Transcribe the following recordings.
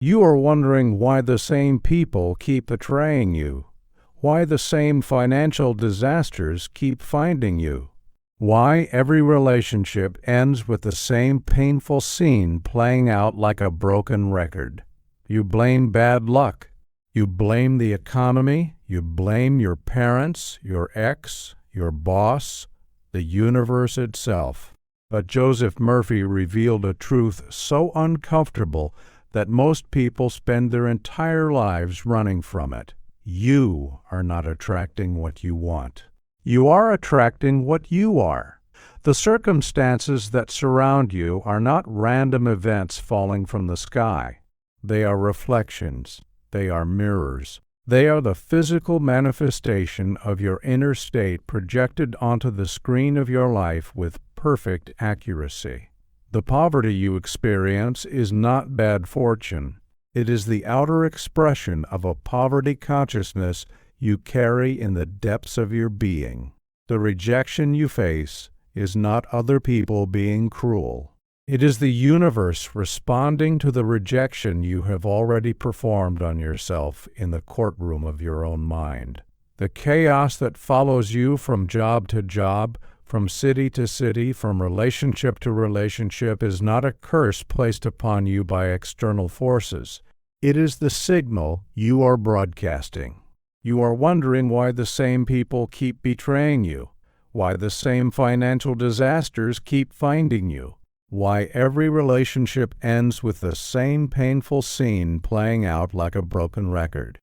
You are wondering why the same people keep betraying you, why the same financial disasters keep finding you, why every relationship ends with the same painful scene playing out like a broken record. You blame bad luck. You blame the economy. You blame your parents, your ex, your boss, the universe itself. But Joseph Murphy revealed a truth so uncomfortable that most people spend their entire lives running from it. You are not attracting what you want. You are attracting what you are. The circumstances that surround you are not random events falling from the sky. They are reflections. They are mirrors. They are the physical manifestation of your inner state projected onto the screen of your life with perfect accuracy. The poverty you experience is not bad fortune. It is the outer expression of a poverty consciousness you carry in the depths of your being. The rejection you face is not other people being cruel. It is the universe responding to the rejection you have already performed on yourself in the courtroom of your own mind. The chaos that follows you from job to job, from city to city, from relationship to relationship is not a curse placed upon you by external forces. It is the signal you are broadcasting. You are wondering why the same people keep betraying you, why the same financial disasters keep finding you, why every relationship ends with the same painful scene playing out like a broken record.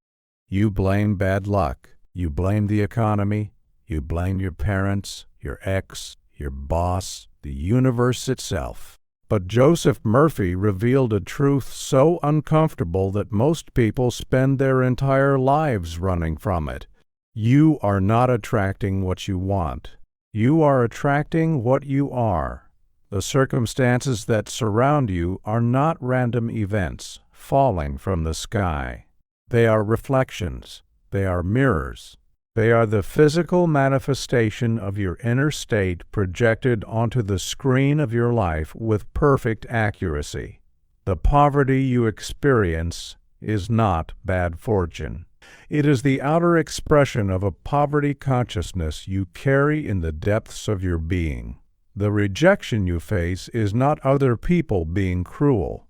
You blame bad luck. You blame the economy. You blame your parents, your ex, your boss, the universe itself. But Joseph Murphy revealed a truth so uncomfortable that most people spend their entire lives running from it. You are not attracting what you want. You are attracting what you are. The circumstances that surround you are not random events falling from the sky. They are reflections. They are mirrors. They are the physical manifestation of your inner state projected onto the screen of your life with perfect accuracy. The poverty you experience is not bad fortune. It is the outer expression of a poverty consciousness you carry in the depths of your being. The rejection you face is not other people being cruel.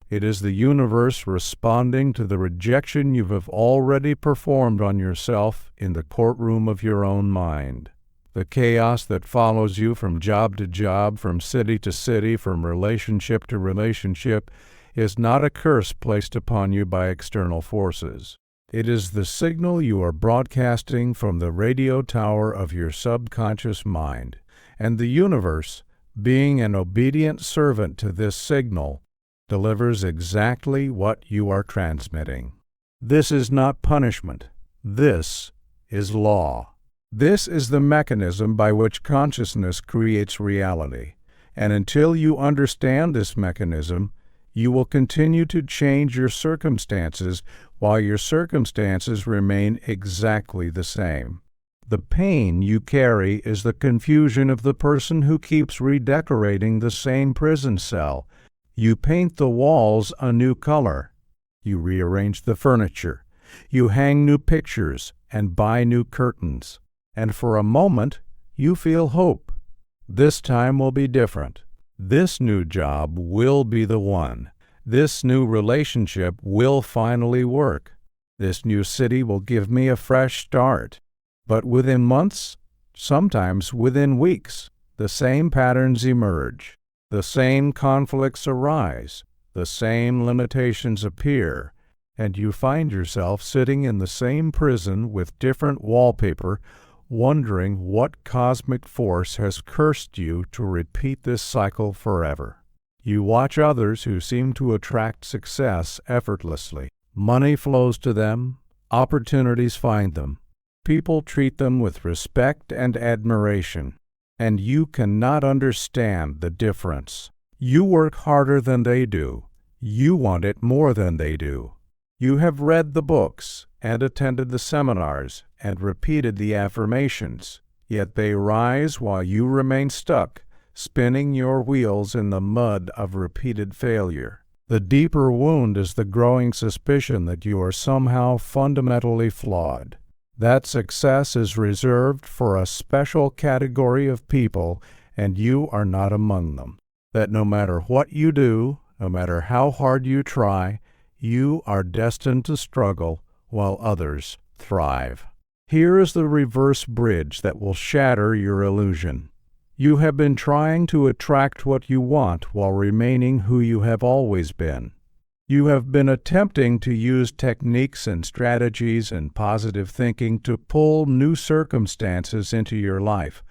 It is the universe responding to the rejection you have already performed on yourself in the courtroom of your own mind. The chaos that follows you from job to job, from city to city, from relationship to relationship, is not a curse placed upon you by external forces. It is the signal you are broadcasting from the radio tower of your subconscious mind, and the universe, being an obedient servant to this signal, delivers exactly what you are transmitting. This is not punishment. This is law. This is the mechanism by which consciousness creates reality. And until you understand this mechanism, you will continue to change your circumstances while your circumstances remain exactly the same. The pain you carry is the confusion of the person who keeps redecorating the same prison cell. You paint the walls a new color. You rearrange the furniture. You hang new pictures and buy new curtains. And for a moment, you feel hope. This time will be different. This new job will be the one. This new relationship will finally work. This new city will give me a fresh start. But within months, sometimes within weeks, the same patterns emerge. The same conflicts arise, the same limitations appear, and you find yourself sitting in the same prison with different wallpaper, wondering what cosmic force has cursed you to repeat this cycle forever. You watch others who seem to attract success effortlessly. Money flows to them, opportunities find them. People treat them with respect and admiration. And you cannot understand the difference. You work harder than they do. You want it more than they do. You have read the books and attended the seminars and repeated the affirmations, yet they rise while you remain stuck, spinning your wheels in the mud of repeated failure. The deeper wound is the growing suspicion that you are somehow fundamentally flawed. That success is reserved for a special category of people, and you are not among them. That no matter what you do, no matter how hard you try, you are destined to struggle while others thrive. Here is the reverse bridge that will shatter your illusion. You have been trying to attract what you want while remaining who you have always been. You have been attempting to use techniques and strategies and positive thinking to pull new circumstances into your life,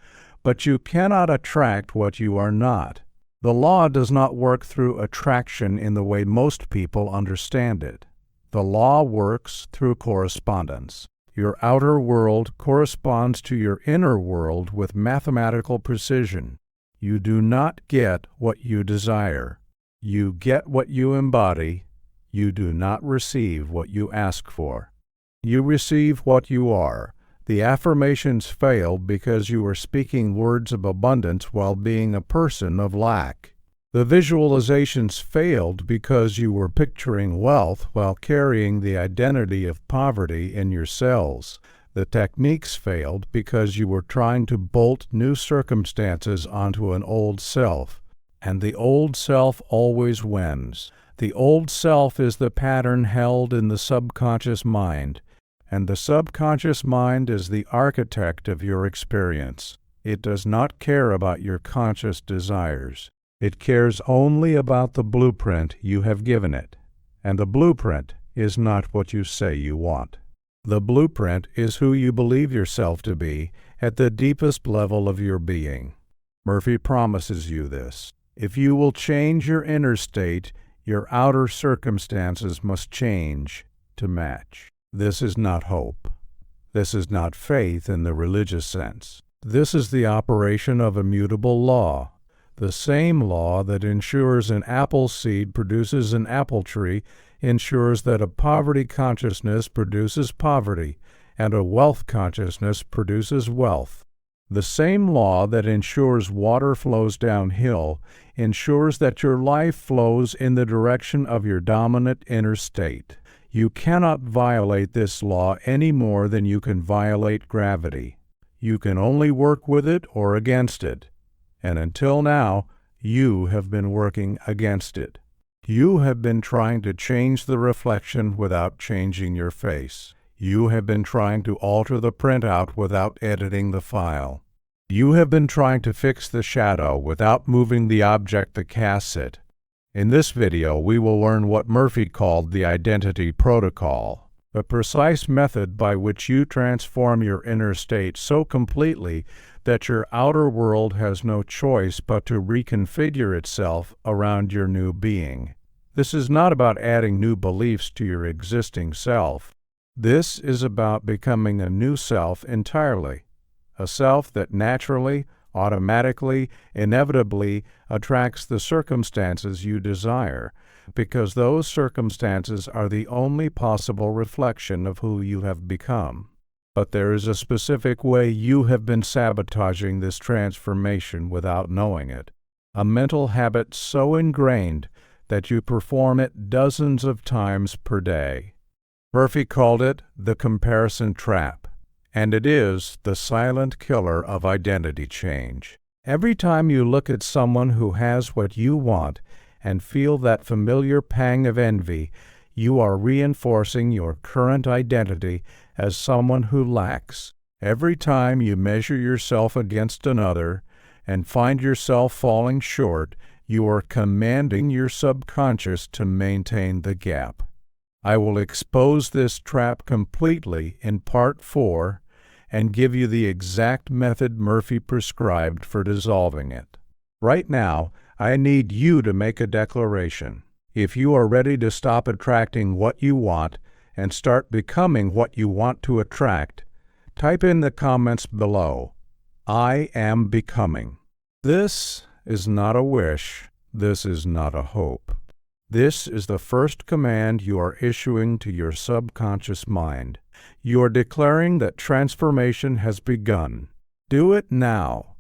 but you cannot attract what you are not. The law does not work through attraction in the way most people understand it. The law works through correspondence. Your outer world corresponds to your inner world with mathematical precision. You do not get what you desire. You get what you embody. You do not receive what you ask for. You receive what you are. The affirmations fail because you are speaking words of abundance while being a person of lack. The visualizations failed because you were picturing wealth while carrying the identity of poverty in your cells. The techniques failed because you were trying to bolt new circumstances onto an old self. And the old self always wins. The old self is the pattern held in the subconscious mind, and the subconscious mind is the architect of your experience. It does not care about your conscious desires. It cares only about the blueprint you have given it, and the blueprint is not what you say you want. The blueprint is who you believe yourself to be at the deepest level of your being. Murphy promises you this. If you will change your inner state, your outer circumstances must change to match. This is not hope. This is not faith in the religious sense. This is the operation of immutable law. The same law that ensures an apple seed produces an apple tree ensures that a poverty consciousness produces poverty, and a wealth consciousness produces wealth. The same law that ensures water flows downhill ensures that your life flows in the direction of your dominant inner state. You cannot violate this law any more than you can violate gravity. You can only work with it or against it. And until now, you have been working against it. You have been trying to change the reflection without changing your face. You have been trying to alter the printout without editing the file. You have been trying to fix the shadow without moving the object that casts it. In this video, we will learn what Murphy called the identity protocol, a precise method by which you transform your inner state so completely that your outer world has no choice but to reconfigure itself around your new being. This is not about adding new beliefs to your existing self. This is about becoming a new self entirely, a self that naturally, automatically, inevitably attracts the circumstances you desire, because those circumstances are the only possible reflection of who you have become. But there is a specific way you have been sabotaging this transformation without knowing it, a mental habit so ingrained that you perform it dozens of times per day. Murphy called it the comparison trap, and it is the silent killer of identity change. Every time you look at someone who has what you want and feel that familiar pang of envy, you are reinforcing your current identity as someone who lacks. Every time you measure yourself against another and find yourself falling short, you are commanding your subconscious to maintain the gap. I will expose this trap completely in Part 4 and give you the exact method Murphy prescribed for dissolving it. Right now, I need you to make a declaration. If you are ready to stop attracting what you want and start becoming what you want to attract, type in the comments below, "I am becoming." This is not a wish. This is not a hope. This is the first command you are issuing to your subconscious mind. You are declaring that transformation has begun. Do it now,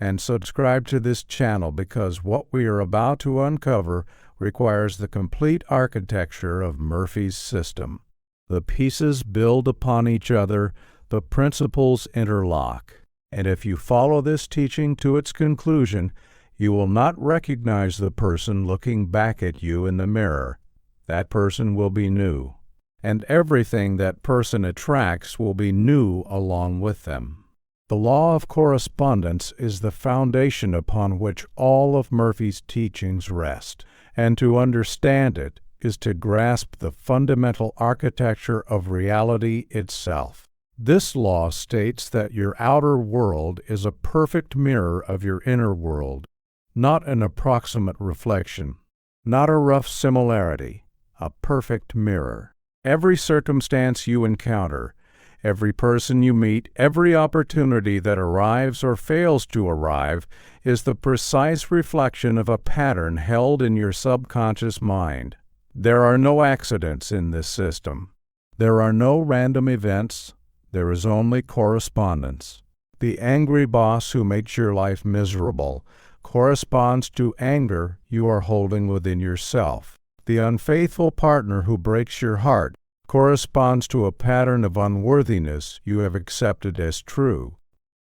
and subscribe to this channel, because what we are about to uncover requires the complete architecture of Murphy's system. The pieces build upon each other, the principles interlock, and if you follow this teaching to its conclusion, you will not recognize the person looking back at you in the mirror. That person will be new, and everything that person attracts will be new along with them. The law of correspondence is the foundation upon which all of Murphy's teachings rest, and to understand it is to grasp the fundamental architecture of reality itself. This law states that your outer world is a perfect mirror of your inner world, not an approximate reflection, not a rough similarity, a perfect mirror. Every circumstance you encounter, every person you meet, every opportunity that arrives or fails to arrive is the precise reflection of a pattern held in your subconscious mind. There are no accidents in this system. There are no random events. There is only correspondence. The angry boss who makes your life miserable corresponds to anger you are holding within yourself. The unfaithful partner who breaks your heart corresponds to a pattern of unworthiness you have accepted as true.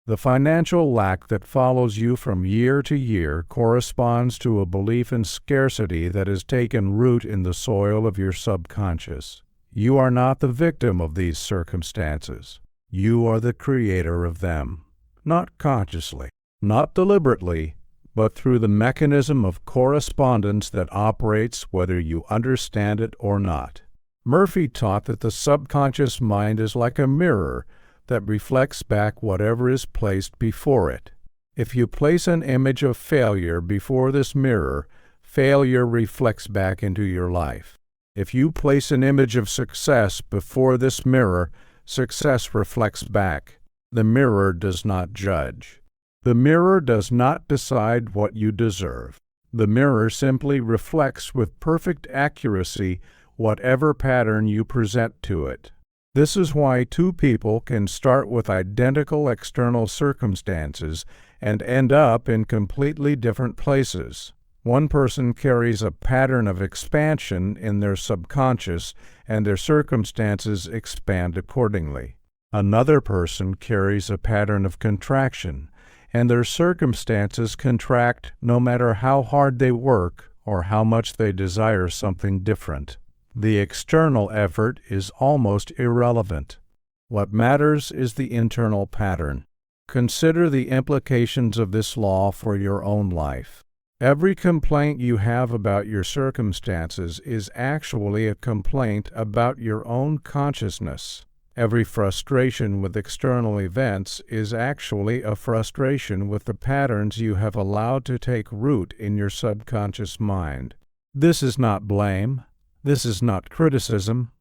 The financial lack that follows you from year to year corresponds to a belief in scarcity that has taken root in the soil of your subconscious. You are not the victim of these circumstances. You are the creator of them, not consciously, not deliberately, but through the mechanism of correspondence that operates whether you understand it or not. Murphy taught that the subconscious mind is like a mirror that reflects back whatever is placed before it. If you place an image of failure before this mirror, failure reflects back into your life. If you place an image of success before this mirror, success reflects back. The mirror does not judge. The mirror does not decide what you deserve. The mirror simply reflects with perfect accuracy whatever pattern you present to it. This is why two people can start with identical external circumstances and end up in completely different places. One person carries a pattern of expansion in their subconscious, and their circumstances expand accordingly. Another person carries a pattern of contraction, and their circumstances contract no matter how hard they work or how much they desire something different. The external effort is almost irrelevant. What matters is the internal pattern. Consider the implications of this law for your own life. Every complaint you have about your circumstances is actually a complaint about your own consciousness. Every frustration with external events is actually a frustration with the patterns you have allowed to take root in your subconscious mind. This is not blame. This is not criticism.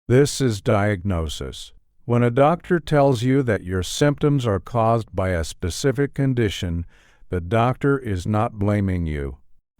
This is diagnosis. When a doctor tells you that your symptoms are caused by a specific condition, the doctor is not blaming you.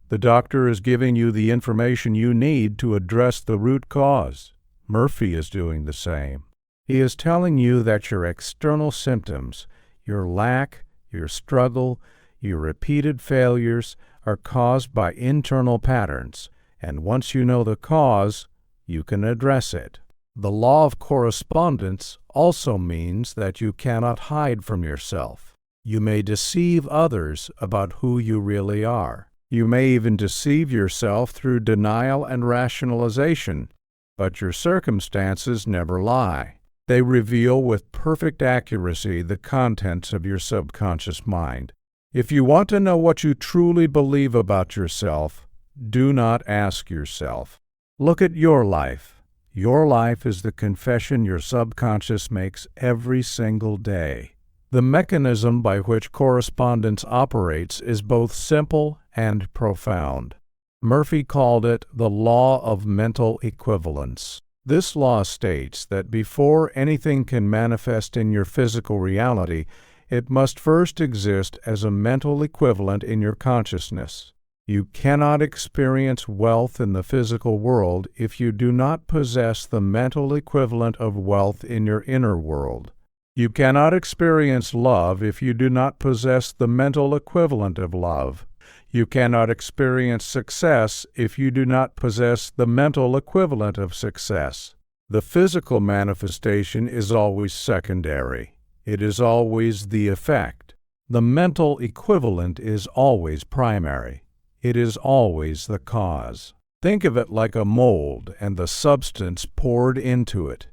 The doctor is giving you the information you need to address the root cause. Murphy is doing the same. He is telling you that your external symptoms, your lack, your struggle, your repeated failures are caused by internal patterns, and once you know the cause, you can address it. The law of correspondence also means that you cannot hide from yourself. You may deceive others about who you really are. You may even deceive yourself through denial and rationalization, but your circumstances never lie. They reveal with perfect accuracy the contents of your subconscious mind. If you want to know what you truly believe about yourself, do not ask yourself. Look at your life. Your life is the confession your subconscious makes every single day. The mechanism by which correspondence operates is both simple and profound. Murphy called it the law of mental equivalence. This law states that before anything can manifest in your physical reality, it must first exist as a mental equivalent in your consciousness. You cannot experience wealth in the physical world if you do not possess the mental equivalent of wealth in your inner world. You cannot experience love if you do not possess the mental equivalent of love. You cannot experience success if you do not possess the mental equivalent of success. The physical manifestation is always secondary. It is always the effect. The mental equivalent is always primary. It is always the cause. Think of it like a mold and the substance poured into it.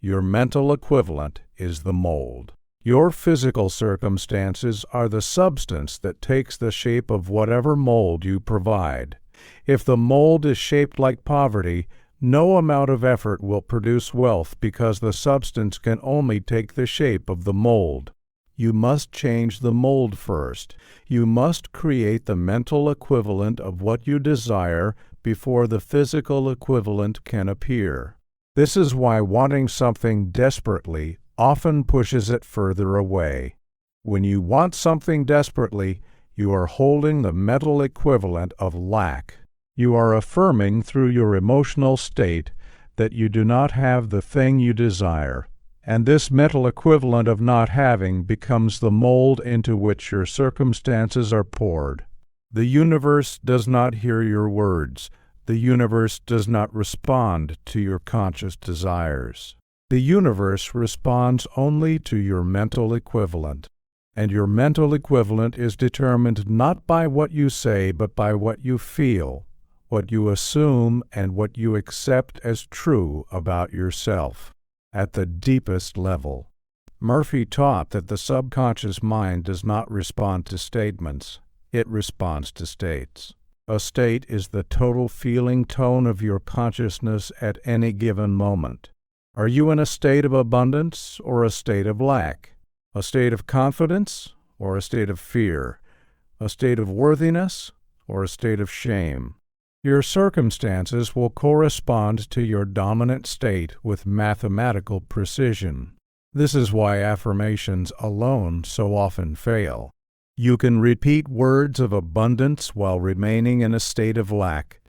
Your mental equivalent is the mold. Your physical circumstances are the substance that takes the shape of whatever mold you provide. If the mold is shaped like poverty, no amount of effort will produce wealth because the substance can only take the shape of the mold. You must change the mold first. You must create the mental equivalent of what you desire before the physical equivalent can appear. This is why wanting something desperately often pushes it further away. When you want something desperately, you are holding the mental equivalent of lack. You are affirming through your emotional state that you do not have the thing you desire, and this mental equivalent of not having becomes the mold into which your circumstances are poured. The universe does not hear your words. The universe does not respond to your conscious desires. The universe responds only to your mental equivalent, and your mental equivalent is determined not by what you say but by what you feel, what you assume, and what you accept as true about yourself. At the deepest level, Murphy taught that the subconscious mind does not respond to statements. It responds to states. A state is the total feeling tone of your consciousness at any given moment. Are you in a state of abundance or a state of lack? A state of confidence or a state of fear? A state of worthiness or a state of shame? Your circumstances will correspond to your dominant state with mathematical precision. This is why affirmations alone so often fail. You can repeat words of abundance while remaining in a state of lack.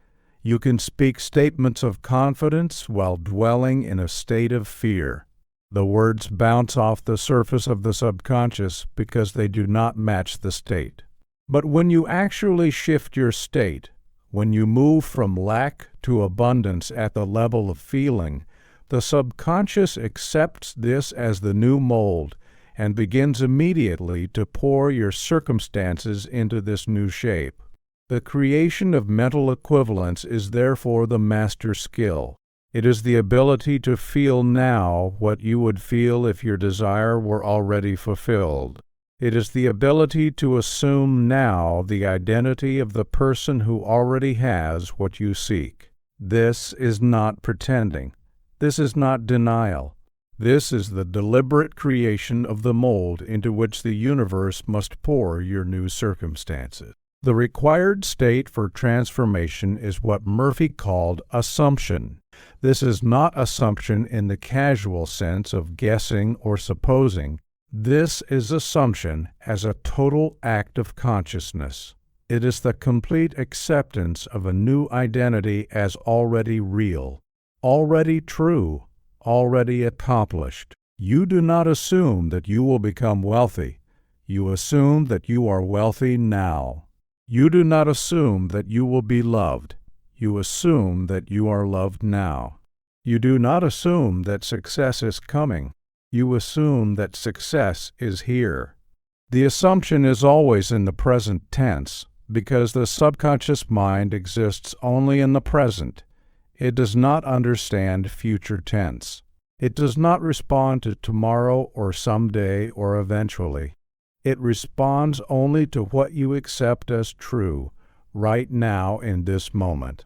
You can speak statements of confidence while dwelling in a state of fear. The words bounce off the surface of the subconscious because they do not match the state. But when you actually shift your state, when you move from lack to abundance at the level of feeling, the subconscious accepts this as the new mold and begins immediately to pour your circumstances into this new shape. The creation of mental equivalents is therefore the master skill. It is the ability to feel now what you would feel if your desire were already fulfilled. It is the ability to assume now the identity of the person who already has what you seek. This is not pretending. This is not denial. This is the deliberate creation of the mold into which the universe must pour your new circumstances. The required state for transformation is what Murphy called assumption. This is not assumption in the casual sense of guessing or supposing. This is assumption as a total act of consciousness. It is the complete acceptance of a new identity as already real, already true, already accomplished. You do not assume that you will become wealthy. You assume that you are wealthy now. You do not assume that you will be loved. You assume that you are loved now. You do not assume that success is coming. You assume that success is here. The assumption is always in the present tense because the subconscious mind exists only in the present. It does not understand future tense. It does not respond to tomorrow or someday or eventually. It responds only to what you accept as true, right now in this moment.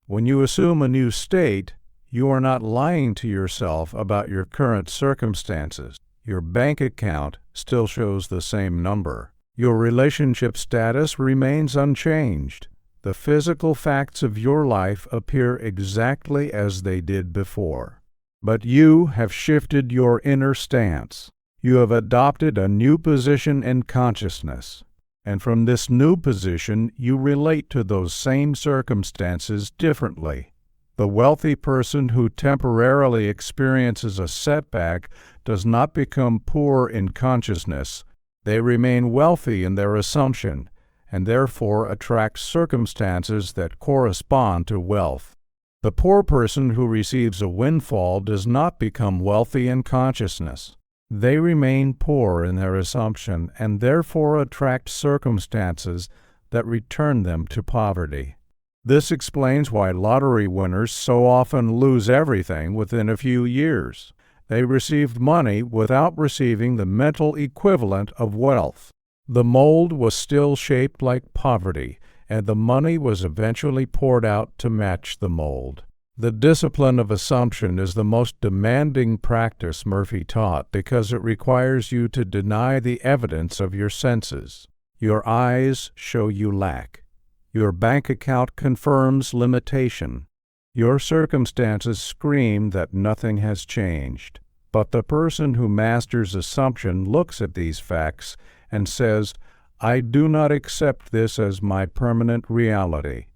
When you assume a new state, you are not lying to yourself about your current circumstances. Your bank account still shows the same number. Your relationship status remains unchanged. The physical facts of your life appear exactly as they did before. But you have shifted your inner stance. You have adopted a new position in consciousness. And from this new position, you relate to those same circumstances differently. The wealthy person who temporarily experiences a setback does not become poor in consciousness. They remain wealthy in their assumption, and therefore attract circumstances that correspond to wealth. The poor person who receives a windfall does not become wealthy in consciousness. They remain poor in their assumption and therefore attract circumstances that return them to poverty. This explains why lottery winners so often lose everything within a few years. They received money without receiving the mental equivalent of wealth. The mold was still shaped like poverty, and the money was eventually poured out to match the mold. The discipline of assumption is the most demanding practice Murphy taught because it requires you to deny the evidence of your senses. Your eyes show you lack. Your bank account confirms limitation. Your circumstances scream that nothing has changed. But the person who masters assumption looks at these facts and says, "I do not accept this as my permanent reality.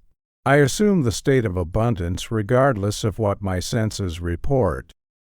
I assume the state of abundance regardless of what my senses report."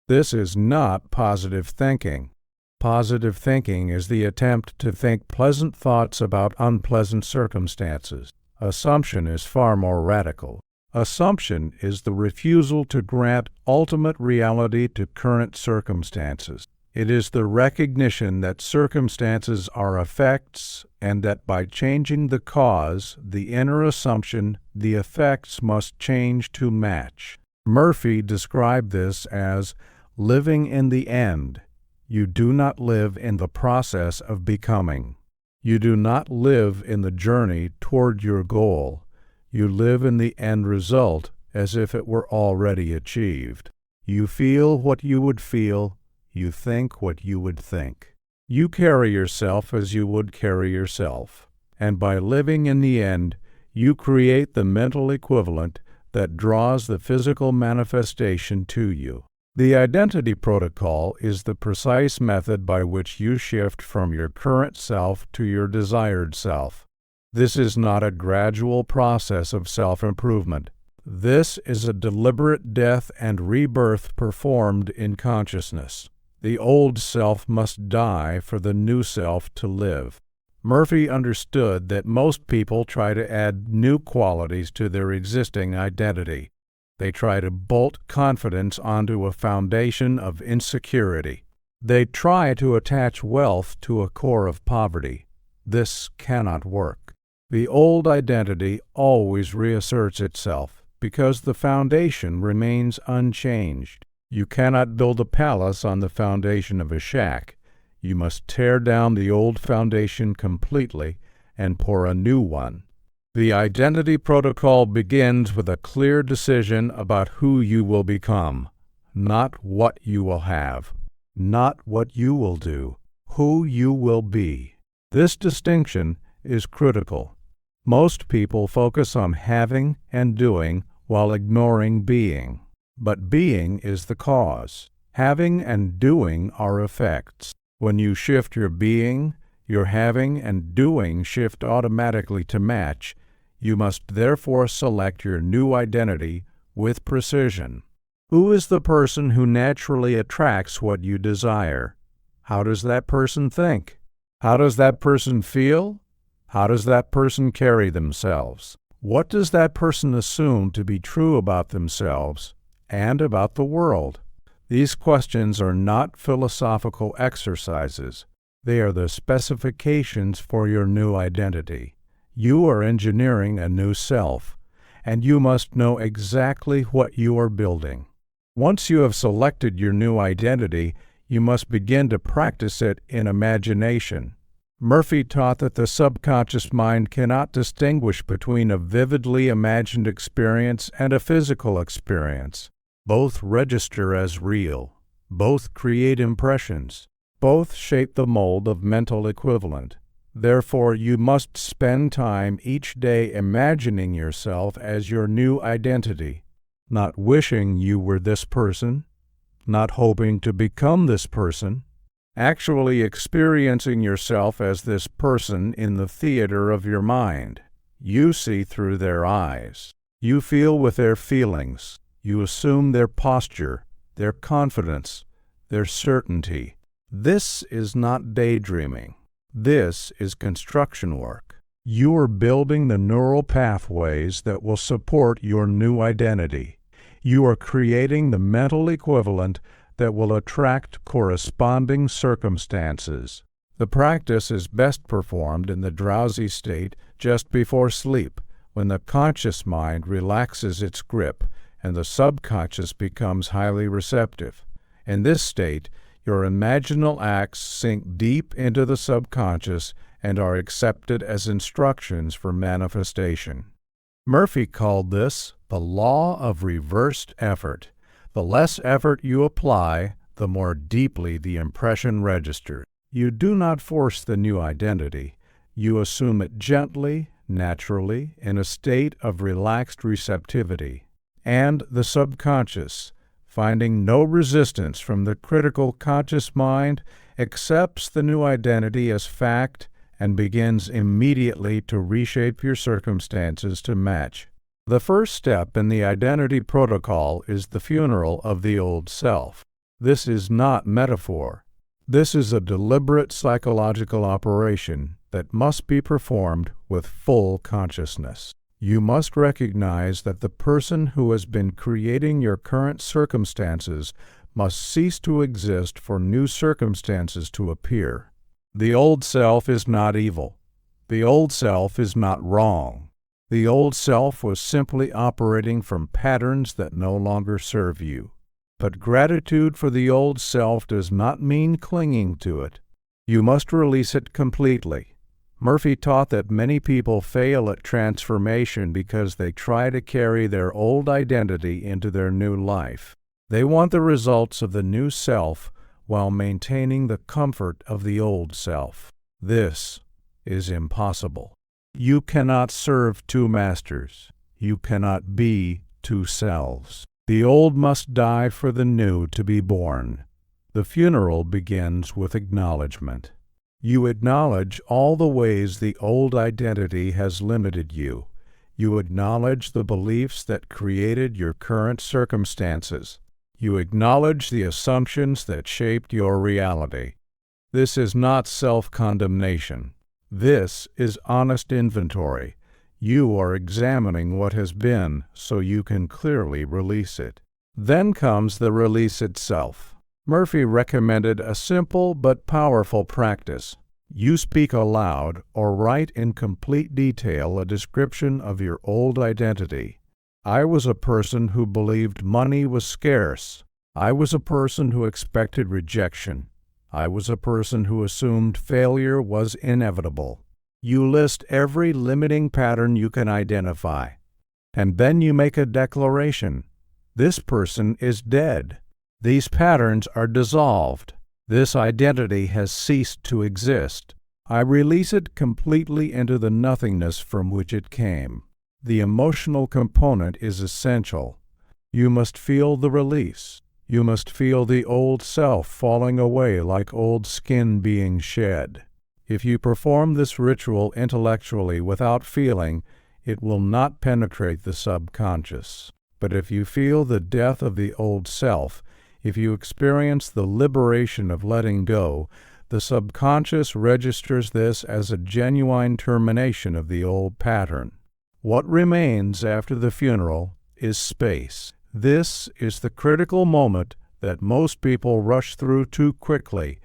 This is not positive thinking. Positive thinking is the attempt to think pleasant thoughts about unpleasant circumstances. Assumption is far more radical. Assumption is the refusal to grant ultimate reality to current circumstances. It is the recognition that circumstances are effects and that by changing the cause, the inner assumption, the effects must change to match. Murphy described this as living in the end. You do not live in the process of becoming. You do not live in the journey toward your goal. You live in the end result as if it were already achieved. You feel what you would feel. You think what you would think. You carry yourself as you would carry yourself. And by living in the end, you create the mental equivalent that draws the physical manifestation to you. The identity protocol is the precise method by which you shift from your current self to your desired self. This is not a gradual process of self-improvement. This is a deliberate death and rebirth performed in consciousness. The old self must die for the new self to live. Murphy understood that most people try to add new qualities to their existing identity. They try to bolt confidence onto a foundation of insecurity. They try to attach wealth to a core of poverty. This cannot work. The old identity always reasserts itself because the foundation remains unchanged. You cannot build a palace on the foundation of a shack. You must tear down the old foundation completely and pour a new one. The identity protocol begins with a clear decision about who you will become, not what you will have, not what you will do, who you will be. This distinction is critical. Most people focus on having and doing while ignoring being. But being is the cause. Having and doing are effects. When you shift your being, your having and doing shift automatically to match. You must therefore select your new identity with precision. Who is the person who naturally attracts what you desire? How does that person think? How does that person feel? How does that person carry themselves? What does that person assume to be true about themselves and about the world? These questions are not philosophical exercises. They are the specifications for your new identity. You are engineering a new self, and you must know exactly what you are building. Once you have selected your new identity, you must begin to practice it in imagination. Murphy taught that the subconscious mind cannot distinguish between a vividly imagined experience and a physical experience. Both register as real. Both create impressions. Both shape the mold of mental equivalent. Therefore, you must spend time each day imagining yourself as your new identity, not wishing you were this person, not hoping to become this person, actually experiencing yourself as this person in the theater of your mind. You see through their eyes. You feel with their feelings. You assume their posture, their confidence, their certainty. This is not daydreaming. This is construction work. You are building the neural pathways that will support your new identity. You are creating the mental equivalent that will attract corresponding circumstances. The practice is best performed in the drowsy state just before sleep, when the conscious mind relaxes its grip and the subconscious becomes highly receptive. In this state, your imaginal acts sink deep into the subconscious and are accepted as instructions for manifestation. Murphy called this the law of reversed effort. The less effort you apply, the more deeply the impression registers. You do not force the new identity. You assume it gently, naturally, in a state of relaxed receptivity. And the subconscious, finding no resistance from the critical conscious mind, accepts the new identity as fact and begins immediately to reshape your circumstances to match. The first step in the identity protocol is the funeral of the old self. This is not metaphor. This is a deliberate psychological operation that must be performed with full consciousness. You must recognize that the person who has been creating your current circumstances must cease to exist for new circumstances to appear. The old self is not evil. The old self is not wrong. The old self was simply operating from patterns that no longer serve you. But gratitude for the old self does not mean clinging to it. You must release it completely. Murphy taught that many people fail at transformation because they try to carry their old identity into their new life. They want the results of the new self while maintaining the comfort of the old self. This is impossible. You cannot serve two masters. You cannot be two selves. The old must die for the new to be born. The funeral begins with acknowledgement. You acknowledge all the ways the old identity has limited you. You acknowledge the beliefs that created your current circumstances. You acknowledge the assumptions that shaped your reality. This is not self-condemnation. This is honest inventory. You are examining what has been so you can clearly release it. Then comes the release itself. Murphy recommended a simple but powerful practice. You speak aloud or write in complete detail a description of your old identity. I was a person who believed money was scarce. I was a person who expected rejection. I was a person who assumed failure was inevitable. You list every limiting pattern you can identify. And then you make a declaration. This person is dead. These patterns are dissolved. This identity has ceased to exist. I release it completely into the nothingness from which it came. The emotional component is essential. You must feel the release. You must feel the old self falling away like old skin being shed. If you perform this ritual intellectually without feeling, it will not penetrate the subconscious. But if you feel the death of the old self, if you experience the liberation of letting go, the subconscious registers this as a genuine termination of the old pattern. What remains after the funeral is space. This is the critical moment that most people rush through too quickly.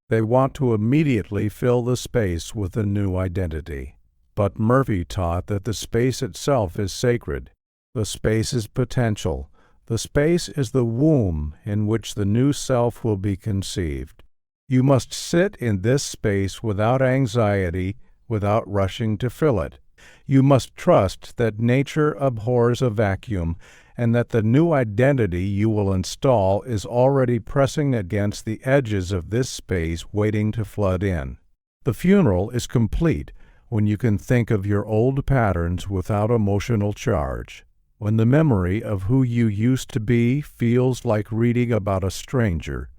They want to immediately fill the space with a new identity. But Murphy taught that the space itself is sacred. The space is potential. The space is the womb in which the new self will be conceived. You must sit in this space without anxiety, without rushing to fill it. You must trust that nature abhors a vacuum and that the new identity you will install is already pressing against the edges of this space waiting to flood in. The funeral is complete when you can think of your old patterns without emotional charge, when the memory of who you used to be feels like reading about a stranger,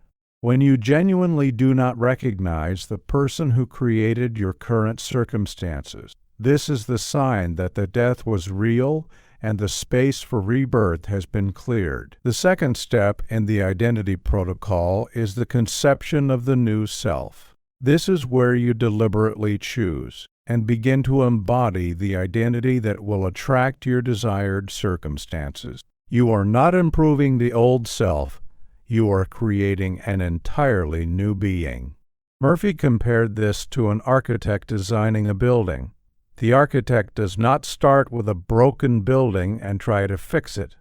when you genuinely do not recognize the person who created your current circumstances. This is the sign that the death was real and the space for rebirth has been cleared. The second step in the identity protocol is the conception of the new self. This is where you deliberately choose and begin to embody the identity that will attract your desired circumstances. You are not improving the old self, you are creating an entirely new being. Murphy compared this to an architect designing a building. The architect does not start with a broken building and try to fix it.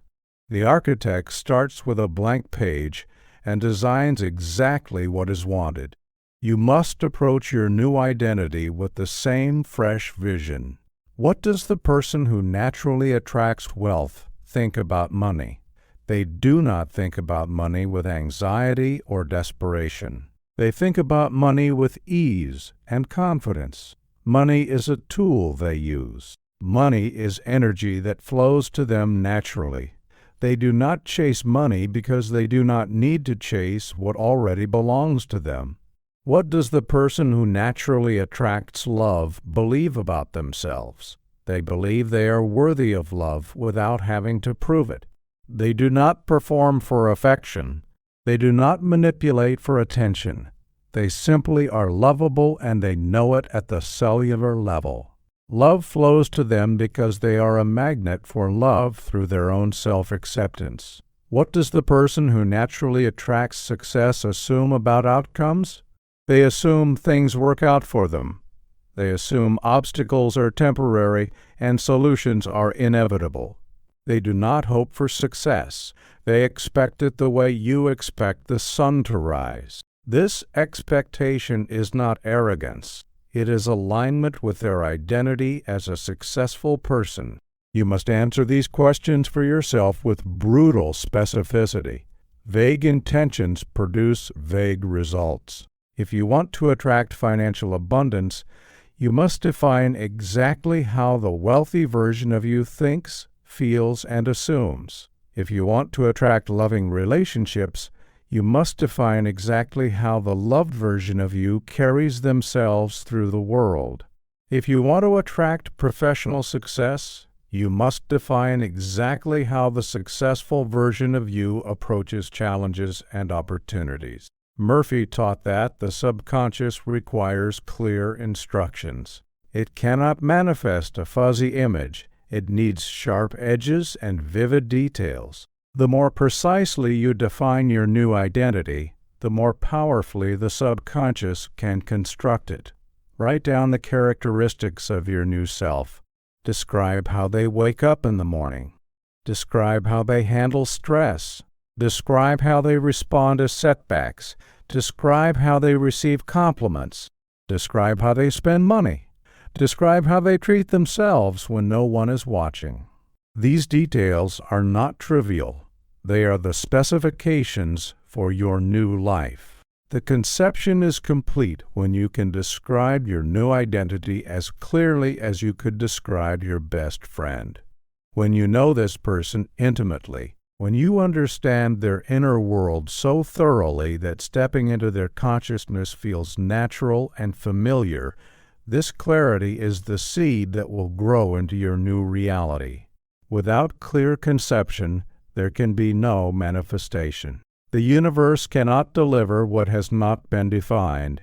The architect starts with a blank page and designs exactly what is wanted. You must approach your new identity with the same fresh vision. What does the person who naturally attracts wealth think about money? They do not think about money with anxiety or desperation. They think about money with ease and confidence. Money is a tool they use. Money is energy that flows to them naturally. They do not chase money because they do not need to chase what already belongs to them. What does the person who naturally attracts love believe about themselves? They believe they are worthy of love without having to prove it. They do not perform for affection. They do not manipulate for attention. They simply are lovable and they know it at the cellular level. Love flows to them because they are a magnet for love through their own self-acceptance. What does the person who naturally attracts success assume about outcomes? They assume things work out for them. They assume obstacles are temporary and solutions are inevitable. They do not hope for success. They expect it the way you expect the sun to rise. This expectation is not arrogance. It is alignment with their identity as a successful person. You must answer these questions for yourself with brutal specificity. Vague intentions produce vague results. If you want to attract financial abundance, you must define exactly how the wealthy version of you thinks, feels, and assumes. If you want to attract loving relationships, you must define exactly how the loved version of you carries themselves through the world. If you want to attract professional success, you must define exactly how the successful version of you approaches challenges and opportunities. Murphy taught that the subconscious requires clear instructions. It cannot manifest a fuzzy image. It needs sharp edges and vivid details. The more precisely you define your new identity, the more powerfully the subconscious can construct it. Write down the characteristics of your new self. Describe how they wake up in the morning. Describe how they handle stress. Describe how they respond to setbacks. Describe how they receive compliments. Describe how they spend money. Describe how they treat themselves when no one is watching. These details are not trivial. They are the specifications for your new life. The conception is complete when you can describe your new identity as clearly as you could describe your best friend. When you know this person intimately, when you understand their inner world so thoroughly that stepping into their consciousness feels natural and familiar, this clarity is the seed that will grow into your new reality. Without clear conception, there can be no manifestation. The universe cannot deliver what has not been defined.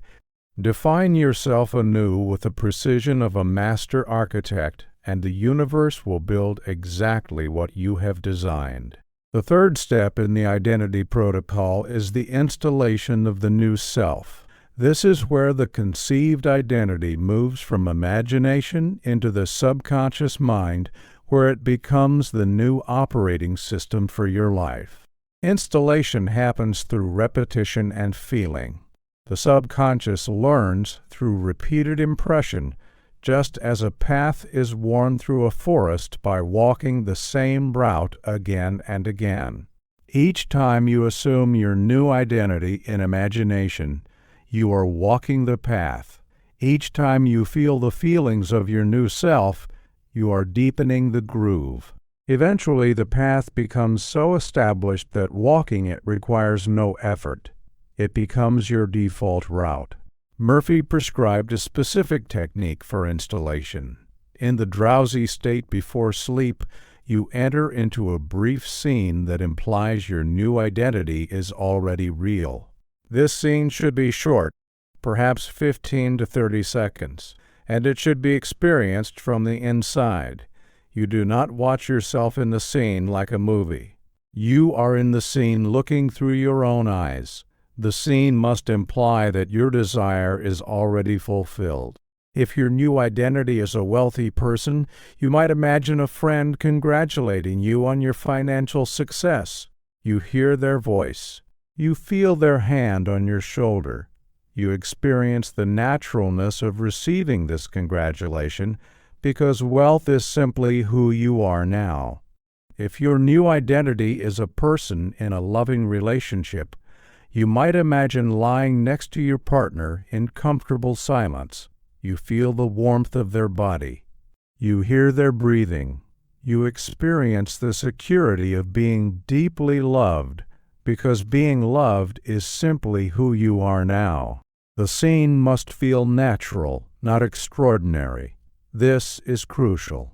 Define yourself anew with the precision of a master architect, and the universe will build exactly what you have designed. The third step in the identity protocol is the installation of the new self. This is where the conceived identity moves from imagination into the subconscious mind, where it becomes the new operating system for your life. Installation happens through repetition and feeling. The subconscious learns through repeated impression, just as a path is worn through a forest by walking the same route again and again. Each time you assume your new identity in imagination, you are walking the path. Each time you feel the feelings of your new self, you are deepening the groove. Eventually, the path becomes so established that walking it requires no effort. It becomes your default route. Murphy prescribed a specific technique for installation. In the drowsy state before sleep, You enter into a brief scene that implies your new identity is already real. This scene should be short, perhaps 15 to 30 seconds, and it should be experienced from the inside. You do not watch yourself in the scene like a movie. You are in the scene looking through your own eyes. The scene must imply that your desire is already fulfilled. If your new identity is a wealthy person, you might imagine a friend congratulating you on your financial success. You hear their voice. You feel their hand on your shoulder. You experience the naturalness of receiving this congratulation because wealth is simply who you are now. If your new identity is a person in a loving relationship, you might imagine lying next to your partner in comfortable silence. You feel the warmth of their body. You hear their breathing. You experience the security of being deeply loved because being loved is simply who you are now. The scene must feel natural, not extraordinary. This is crucial.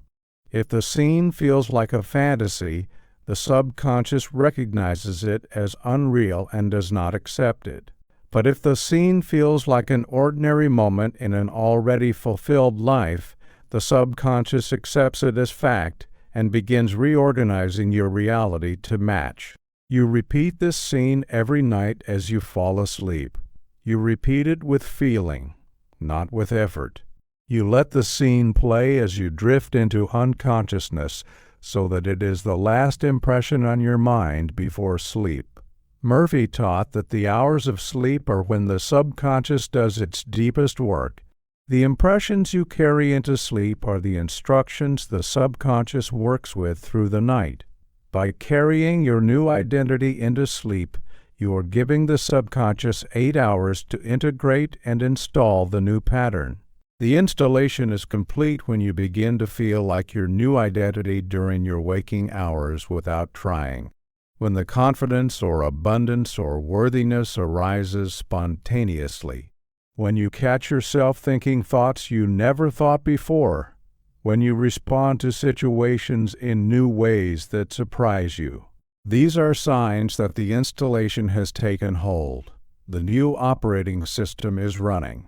If the scene feels like a fantasy, the subconscious recognizes it as unreal and does not accept it. But if the scene feels like an ordinary moment in an already fulfilled life, the subconscious accepts it as fact and begins reorganizing your reality to match. You repeat this scene every night as you fall asleep. You repeat it with feeling, not with effort. You let the scene play as you drift into unconsciousness so that it is the last impression on your mind before sleep. Murphy taught that the hours of sleep are when the subconscious does its deepest work. The impressions you carry into sleep are the instructions the subconscious works with through the night. By carrying your new identity into sleep, you are giving the subconscious 8 hours to integrate and install the new pattern. The installation is complete when you begin to feel like your new identity during your waking hours without trying. When the confidence or abundance or worthiness arises spontaneously. When you catch yourself thinking thoughts you never thought before. When you respond to situations in new ways that surprise you. These are signs that the installation has taken hold. The new operating system is running.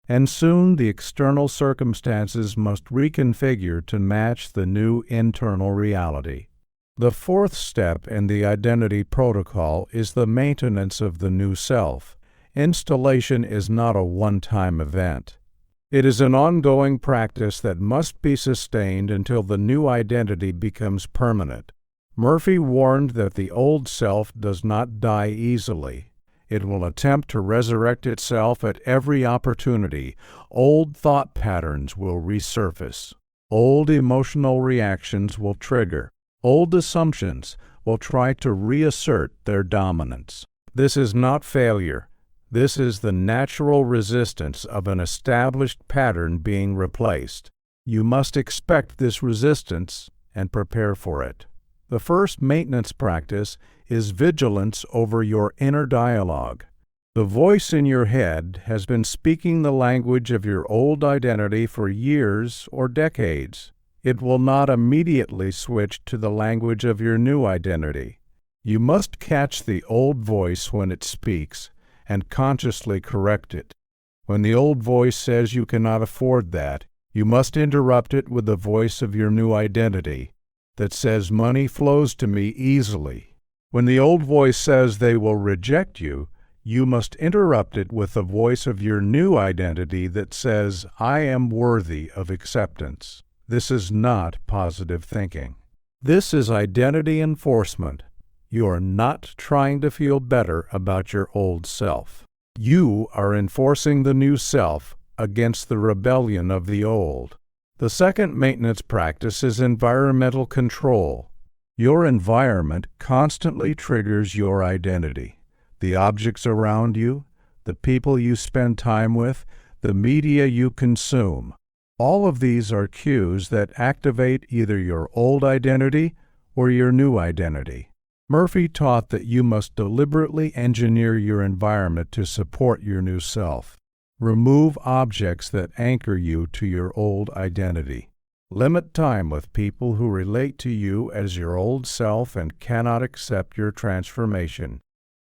And soon the external circumstances must reconfigure to match the new internal reality. The fourth step in the identity protocol is the maintenance of the new self. Installation is not a one-time event. It is an ongoing practice that must be sustained until the new identity becomes permanent. Murphy warned that the old self does not die easily. It will attempt to resurrect itself at every opportunity. Old thought patterns will resurface. Old emotional reactions will trigger. Old assumptions will try to reassert their dominance. This is not failure. This is the natural resistance of an established pattern being replaced. You must expect this resistance and prepare for it. The first maintenance practice is vigilance over your inner dialogue. The voice in your head has been speaking the language of your old identity for years or decades. It will not immediately switch to the language of your new identity. You must catch the old voice when it speaks and consciously correct it. When the old voice says you cannot afford that, you must interrupt it with the voice of your new identity that says money flows to me easily. When the old voice says they will reject you, you must interrupt it with the voice of your new identity that says, I am worthy of acceptance. This is not positive thinking. This is identity enforcement. You are not trying to feel better about your old self. You are enforcing the new self against the rebellion of the old. The second maintenance practice is environmental control. Your environment constantly triggers your identity. The objects around you, the people you spend time with, the media you consume. All of these are cues that activate either your old identity or your new identity. Murphy taught that you must deliberately engineer your environment to support your new self. Remove objects that anchor you to your old identity. Limit time with people who relate to you as your old self and cannot accept your transformation.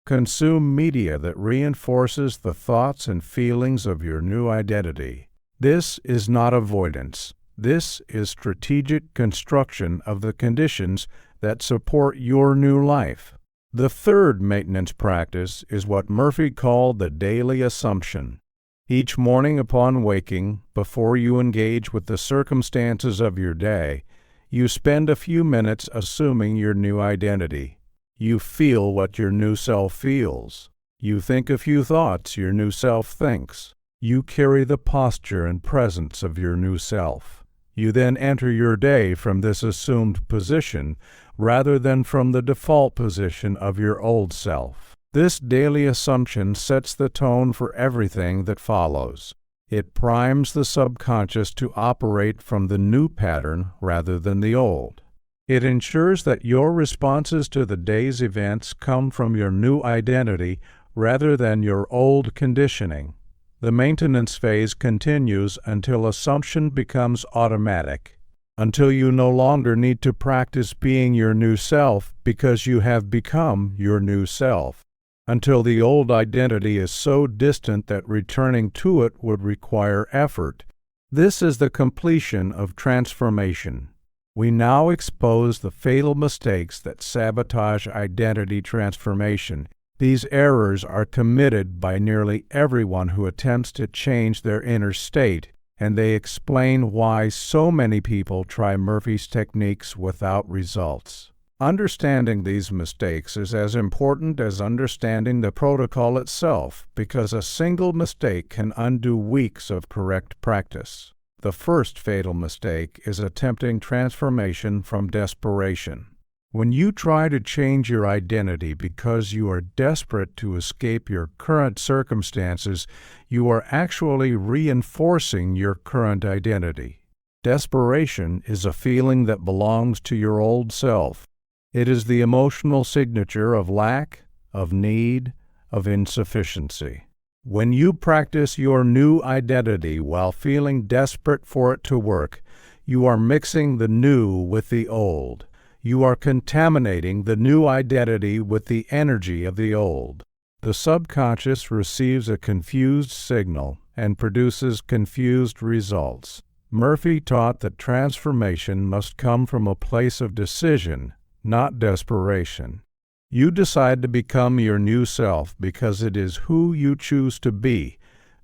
Consume media that reinforces the thoughts and feelings of your new identity. This is not avoidance. This is strategic construction of the conditions that support your new life. The third maintenance practice is what Murphy called the daily assumption. Each morning upon waking, before you engage with the circumstances of your day, you spend a few minutes assuming your new identity. You feel what your new self feels. You think a few thoughts your new self thinks. You carry the posture and presence of your new self. You then enter your day from this assumed position rather than from the default position of your old self. This daily assumption sets the tone for everything that follows. It primes the subconscious to operate from the new pattern rather than the old. It ensures that your responses to the day's events come from your new identity rather than your old conditioning. The maintenance phase continues until assumption becomes automatic, until you no longer need to practice being your new self because you have become your new self, until the old identity is so distant that returning to it would require effort. This is the completion of transformation. We now expose the fatal mistakes that sabotage identity transformation. These errors are committed by nearly everyone who attempts to change their inner state, and they explain why so many people try Murphy's techniques without results. Understanding these mistakes is as important as understanding the protocol itself, because a single mistake can undo weeks of correct practice. The first fatal mistake is attempting transformation from desperation. When you try to change your identity because you are desperate to escape your current circumstances, you are actually reinforcing your current identity. Desperation is a feeling that belongs to your old self. It is the emotional signature of lack, of need, of insufficiency. When you practice your new identity while feeling desperate for it to work, you are mixing the new with the old. You are contaminating the new identity with the energy of the old. The subconscious receives a confused signal and produces confused results. Murphy taught that transformation must come from a place of decision, not desperation. You decide to become your new self because it is who you choose to be,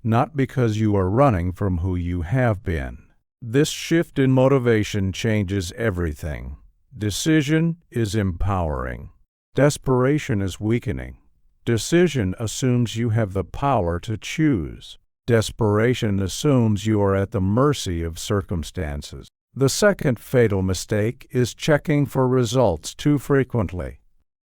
not because you are running from who you have been. This shift in motivation changes everything. Decision is empowering. Desperation is weakening. Decision assumes you have the power to choose. Desperation assumes you are at the mercy of circumstances. The second fatal mistake is checking for results too frequently.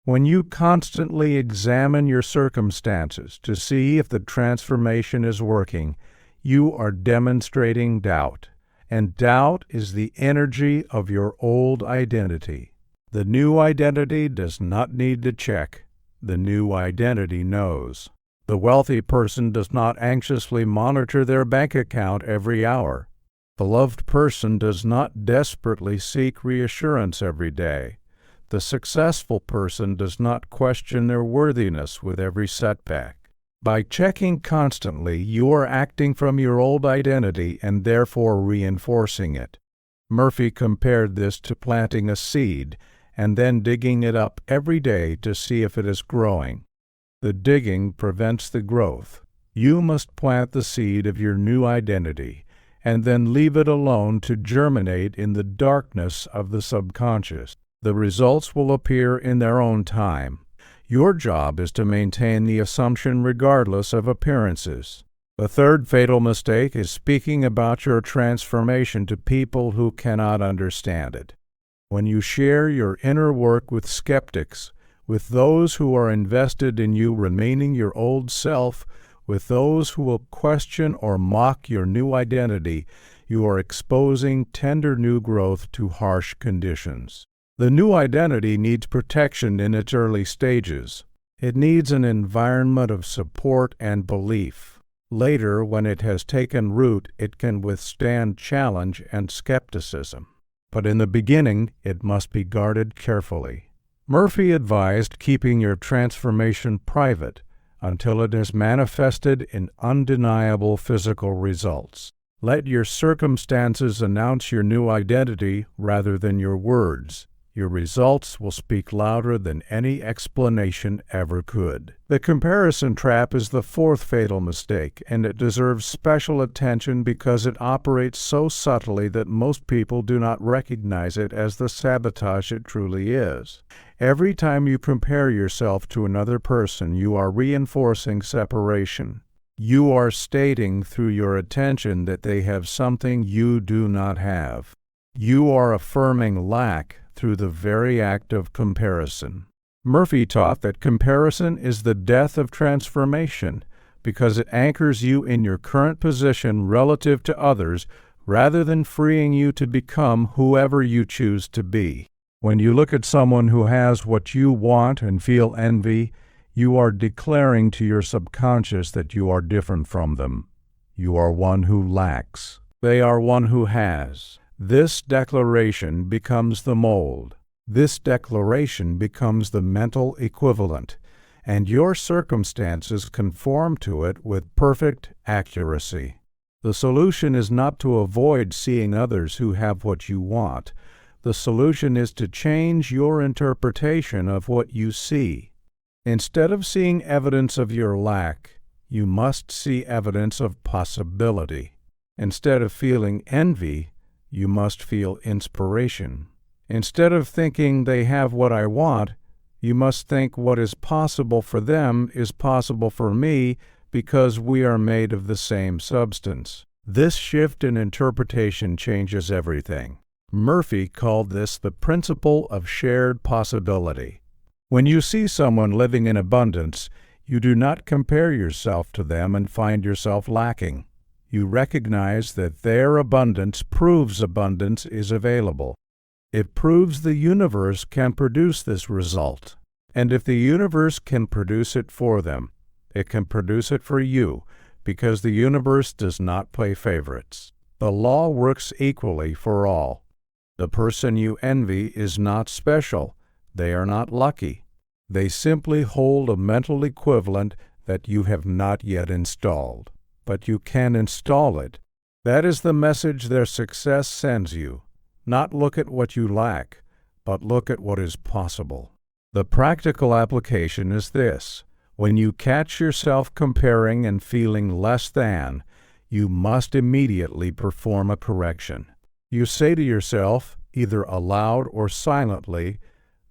When you constantly examine your circumstances to see if the transformation is working, you are demonstrating doubt, and doubt is the energy of your old identity. The new identity does not need to check. The new identity knows. The wealthy person does not anxiously monitor their bank account every hour. The loved person does not desperately seek reassurance every day. The successful person does not question their worthiness with every setback. By checking constantly, you are acting from your old identity and therefore reinforcing it. Murphy compared this to planting a seed and then digging it up every day to see if it is growing. The digging prevents the growth. You must plant the seed of your new identity and then leave it alone to germinate in the darkness of the subconscious. The results will appear in their own time. Your job is to maintain the assumption regardless of appearances. The third fatal mistake is speaking about your transformation to people who cannot understand it. When you share your inner work with skeptics, with those who are invested in you remaining your old self, with those who will question or mock your new identity, you are exposing tender new growth to harsh conditions. The new identity needs protection in its early stages. It needs an environment of support and belief. Later, when it has taken root, it can withstand challenge and skepticism. But in the beginning, it must be guarded carefully. Murphy advised keeping your transformation private until it has manifested in undeniable physical results. Let your circumstances announce your new identity rather than your words. Your results will speak louder than any explanation ever could. The comparison trap is the fourth fatal mistake, and it deserves special attention because it operates so subtly that most people do not recognize it as the sabotage it truly is. Every time you compare yourself to another person, you are reinforcing separation. You are stating through your attention that they have something you do not have. You are affirming lack through the very act of comparison. Murphy taught that comparison is the death of transformation because it anchors you in your current position relative to others rather than freeing you to become whoever you choose to be. When you look at someone who has what you want and feel envy, you are declaring to your subconscious that you are different from them. You are one who lacks. They are one who has. This declaration becomes the mold. This declaration becomes the mental equivalent, and your circumstances conform to it with perfect accuracy. The solution is not to avoid seeing others who have what you want. The solution is to change your interpretation of what you see. Instead of seeing evidence of your lack, you must see evidence of possibility. Instead of feeling envy, you must feel inspiration. Instead of thinking they have what I want, you must think what is possible for them is possible for me because we are made of the same substance. This shift in interpretation changes everything. Murphy called this the principle of shared possibility. When you see someone living in abundance, you do not compare yourself to them and find yourself lacking. You recognize that their abundance proves abundance is available. It proves the universe can produce this result. And if the universe can produce it for them, it can produce it for you, because the universe does not play favorites. The law works equally for all. The person you envy is not special. They are not lucky. They simply hold a mental equivalent that you have not yet installed. But you can install it. That is the message their success sends you. Not look at what you lack, but look at what is possible. The practical application is this. When you catch yourself comparing and feeling less than, you must immediately perform a correction. You say to yourself, either aloud or silently,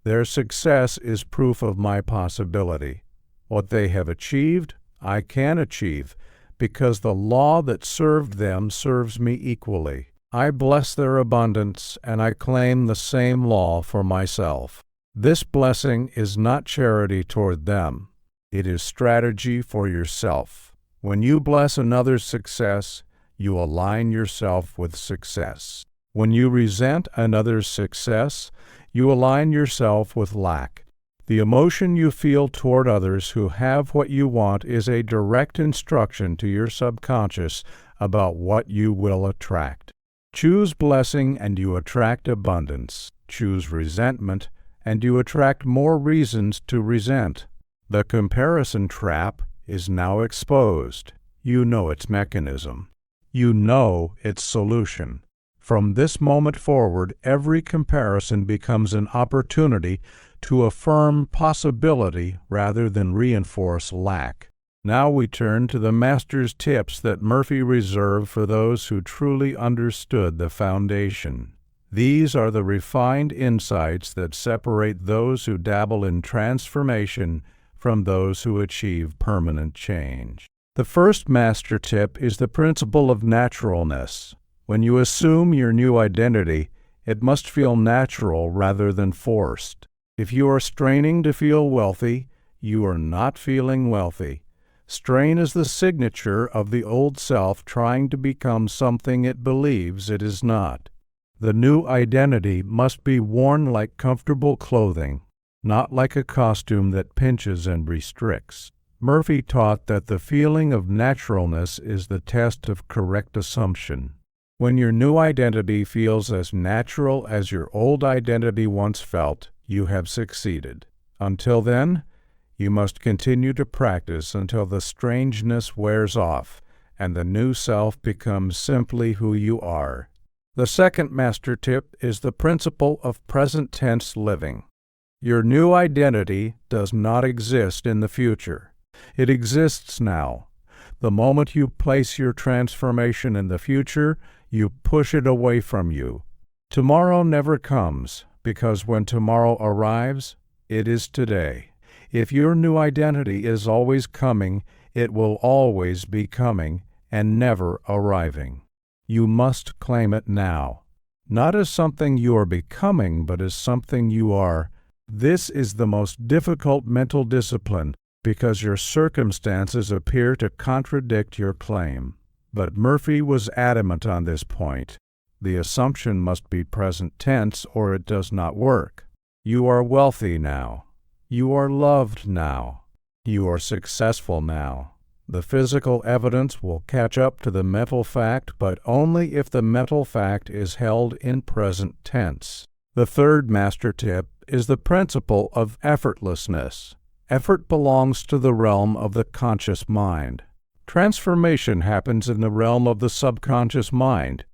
their success is proof of my possibility. What they have achieved, I can achieve, because the law that served them serves me equally. I bless their abundance, and I claim the same law for myself. This blessing is not charity toward them. It is strategy for yourself. When you bless another's success, you align yourself with success. When you resent another's success, you align yourself with lack. The emotion you feel toward others who have what you want is a direct instruction to your subconscious about what you will attract. Choose blessing and you attract abundance. Choose resentment and you attract more reasons to resent. The comparison trap is now exposed. You know its mechanism. You know its solution. From this moment forward, every comparison becomes an opportunity to affirm possibility rather than reinforce lack. Now we turn to the master's tips that Murphy reserved for those who truly understood the foundation. These are the refined insights that separate those who dabble in transformation from those who achieve permanent change. The first master tip is the principle of naturalness. When you assume your new identity, it must feel natural rather than forced. If you are straining to feel wealthy, you are not feeling wealthy. Strain is the signature of the old self trying to become something it believes it is not. The new identity must be worn like comfortable clothing, not like a costume that pinches and restricts. Murphy taught that the feeling of naturalness is the test of correct assumption. When your new identity feels as natural as your old identity once felt, you have succeeded. Until then, you must continue to practice until the strangeness wears off and the new self becomes simply who you are. The second master tip is the principle of present tense living. Your new identity does not exist in the future. It exists now. The moment you place your transformation in the future, you push it away from you. Tomorrow never comes, because when tomorrow arrives, it is today. If your new identity is always coming, it will always be coming and never arriving. You must claim it now, not as something you are becoming, but as something you are. This is the most difficult mental discipline because your circumstances appear to contradict your claim. But Murphy was adamant on this point. The assumption must be present tense or it does not work. You are wealthy now. You are loved now. You are successful now. The physical evidence will catch up to the mental fact, but only if the mental fact is held in present tense. The third master tip is the principle of effortlessness. Effort belongs to the realm of the conscious mind. Transformation happens in the realm of the subconscious mind.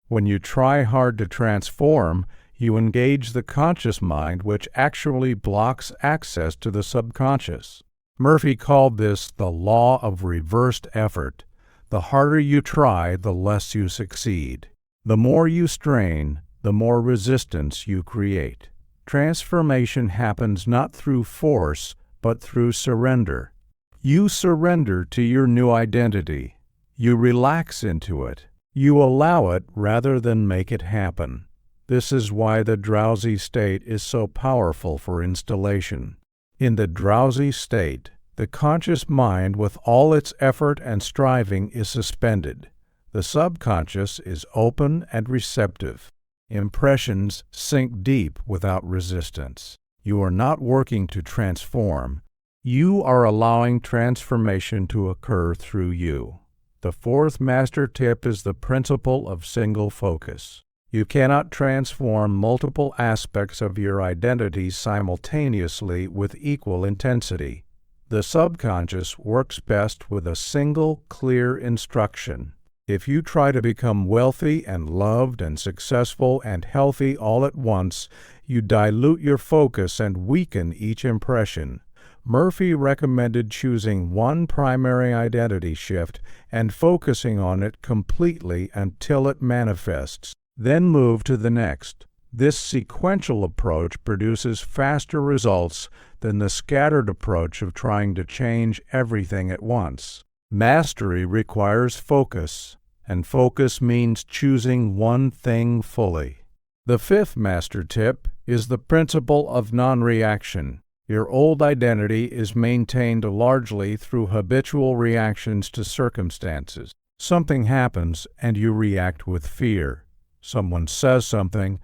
When you try hard to transform, you engage the conscious mind, which actually blocks access to the subconscious. Murphy called this the law of reversed effort. The harder you try, the less you succeed. The more you strain, the more resistance you create. Transformation happens not through force, but through surrender. You surrender to your new identity. You relax into it. You allow it rather than make it happen. This is why the drowsy state is so powerful for installation. In the drowsy state, the conscious mind with all its effort and striving is suspended. The subconscious is open and receptive. Impressions sink deep without resistance. You are not working to transform. You are allowing transformation to occur through you. The fourth master tip is the principle of single focus. You cannot transform multiple aspects of your identity simultaneously with equal intensity. The subconscious works best with a single, clear instruction. If you try to become wealthy and loved and successful and healthy all at once, you dilute your focus and weaken each impression. Murphy recommended choosing one primary identity shift and focusing on it completely until it manifests. Then move to the next. This sequential approach produces faster results than the scattered approach of trying to change everything at once. Mastery requires focus, and focus means choosing one thing fully. The fifth master tip is the principle of non-reaction. Your old identity is maintained largely through habitual reactions to circumstances. Something happens and you react with fear. Someone says something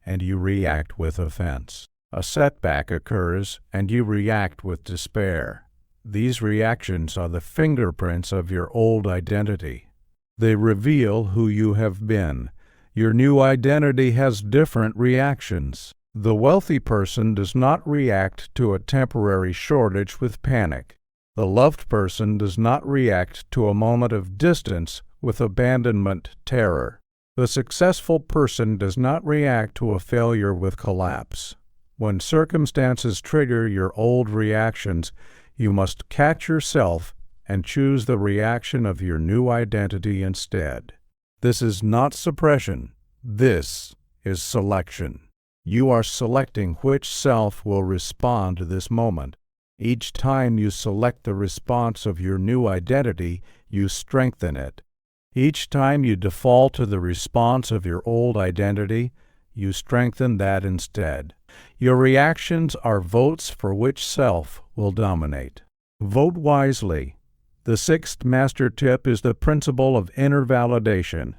and you react with offense. A setback occurs and you react with despair. These reactions are the fingerprints of your old identity. They reveal who you have been. Your new identity has different reactions. The wealthy person does not react to a temporary shortage with panic. The loved person does not react to a moment of distance with abandonment, terror. The successful person does not react to a failure with collapse. When circumstances trigger your old reactions, you must catch yourself and choose the reaction of your new identity instead. This is not suppression. This is selection. You are selecting which self will respond to this moment. Each time you select the response of your new identity, you strengthen it. Each time you default to the response of your old identity, you strengthen that instead. Your reactions are votes for which self will dominate. Vote wisely. The sixth master tip is the principle of inner validation.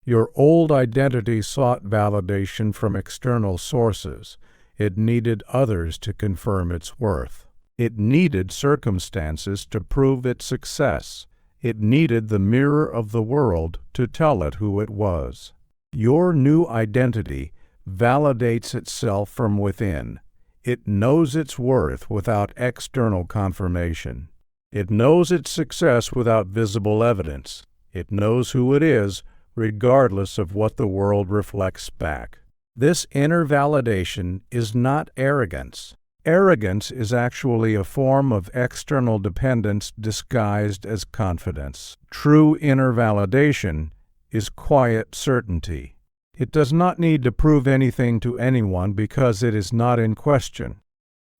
Your old identity sought validation from external sources. It needed others to confirm its worth. It needed circumstances to prove its success. It needed the mirror of the world to tell it who it was. Your new identity validates itself from within. It knows its worth without external confirmation. It knows its success without visible evidence. It knows who it is, regardless of what the world reflects back. This inner validation is not arrogance. Arrogance is actually a form of external dependence disguised as confidence. True inner validation is quiet certainty. It does not need to prove anything to anyone because it is not in question.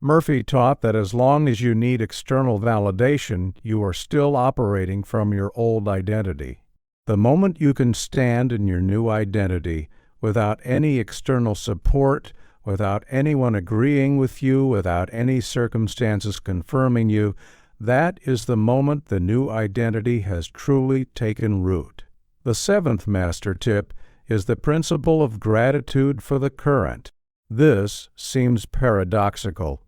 Murphy taught that as long as you need external validation, you are still operating from your old identity. The moment you can stand in your new identity without any external support, without anyone agreeing with you, without any circumstances confirming you, that is the moment the new identity has truly taken root. The seventh master tip is the principle of gratitude for the current. This seems paradoxical.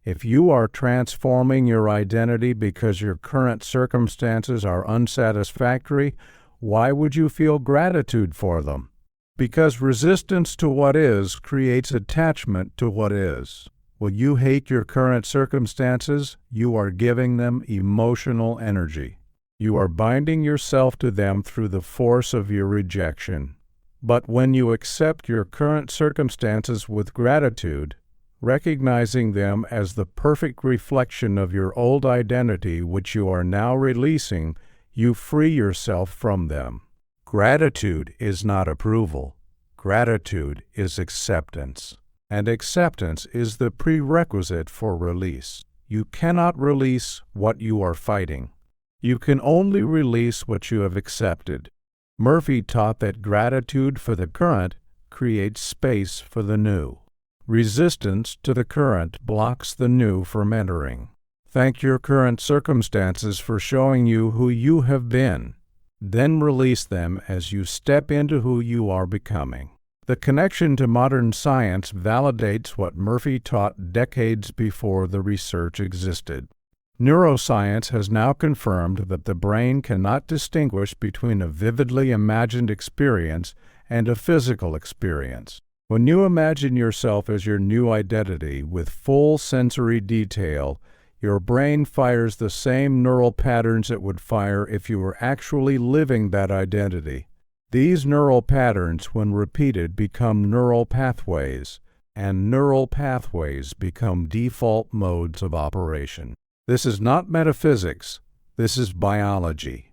If you are transforming your identity because your current circumstances are unsatisfactory, why would you feel gratitude for them? Because resistance to what is creates attachment to what is. When you hate your current circumstances, you are giving them emotional energy. You are binding yourself to them through the force of your rejection. But when you accept your current circumstances with gratitude, recognizing them as the perfect reflection of your old identity which you are now releasing, you free yourself from them. Gratitude is not approval. Gratitude is acceptance. And acceptance is the prerequisite for release. You cannot release what you are fighting. You can only release what you have accepted. Murphy taught that gratitude for the current creates space for the new. Resistance to the current blocks the new from entering. Thank your current circumstances for showing you who you have been. Then release them as you step into who you are becoming. The connection to modern science validates what Murphy taught decades before the research existed. Neuroscience has now confirmed that the brain cannot distinguish between a vividly imagined experience and a physical experience. When you imagine yourself as your new identity with full sensory detail, your brain fires the same neural patterns it would fire if you were actually living that identity. These neural patterns, when repeated, become neural pathways, and neural pathways become default modes of operation. This is not metaphysics. This is biology.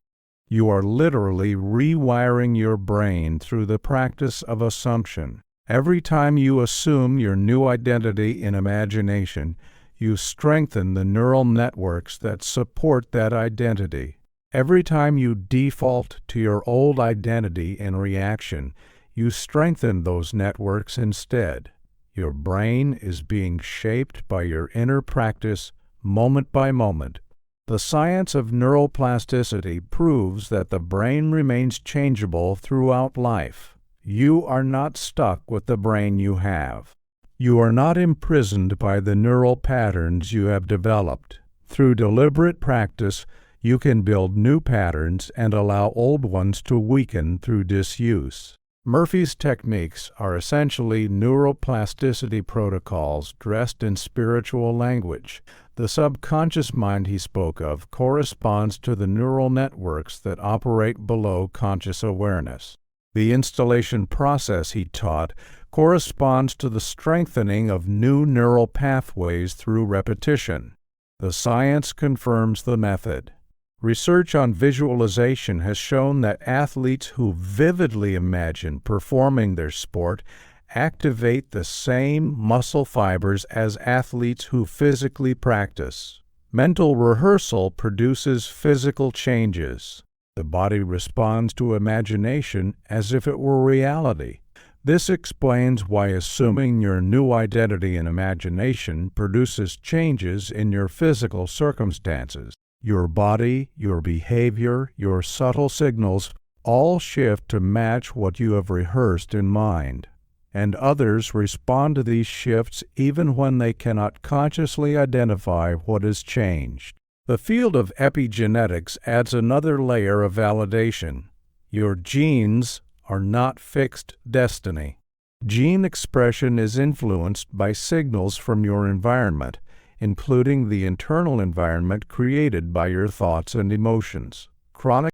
You are literally rewiring your brain through the practice of assumption. Every time you assume your new identity in imagination, you strengthen the neural networks that support that identity. Every time you default to your old identity in reaction, you strengthen those networks instead. Your brain is being shaped by your inner practice moment by moment. The science of neuroplasticity proves that the brain remains changeable throughout life. You are not stuck with the brain you have. You are not imprisoned by the neural patterns you have developed. Through deliberate practice, you can build new patterns and allow old ones to weaken through disuse. Murphy's techniques are essentially neuroplasticity protocols dressed in spiritual language. The subconscious mind he spoke of corresponds to the neural networks that operate below conscious awareness. The installation process he taught corresponds to the strengthening of new neural pathways through repetition. The science confirms the method. Research on visualization has shown that athletes who vividly imagine performing their sport activate the same muscle fibers as athletes who physically practice. Mental rehearsal produces physical changes. The body responds to imagination as if it were reality. This explains why assuming your new identity in imagination produces changes in your physical circumstances. Your body, your behavior, your subtle signals all shift to match what you have rehearsed in mind. and others respond to these shifts even when they cannot consciously identify what has changed. The field of epigenetics adds another layer of validation. Your genes are not fixed destiny. Gene expression is influenced by signals from your environment, including the internal environment created by your thoughts and emotions. Chronic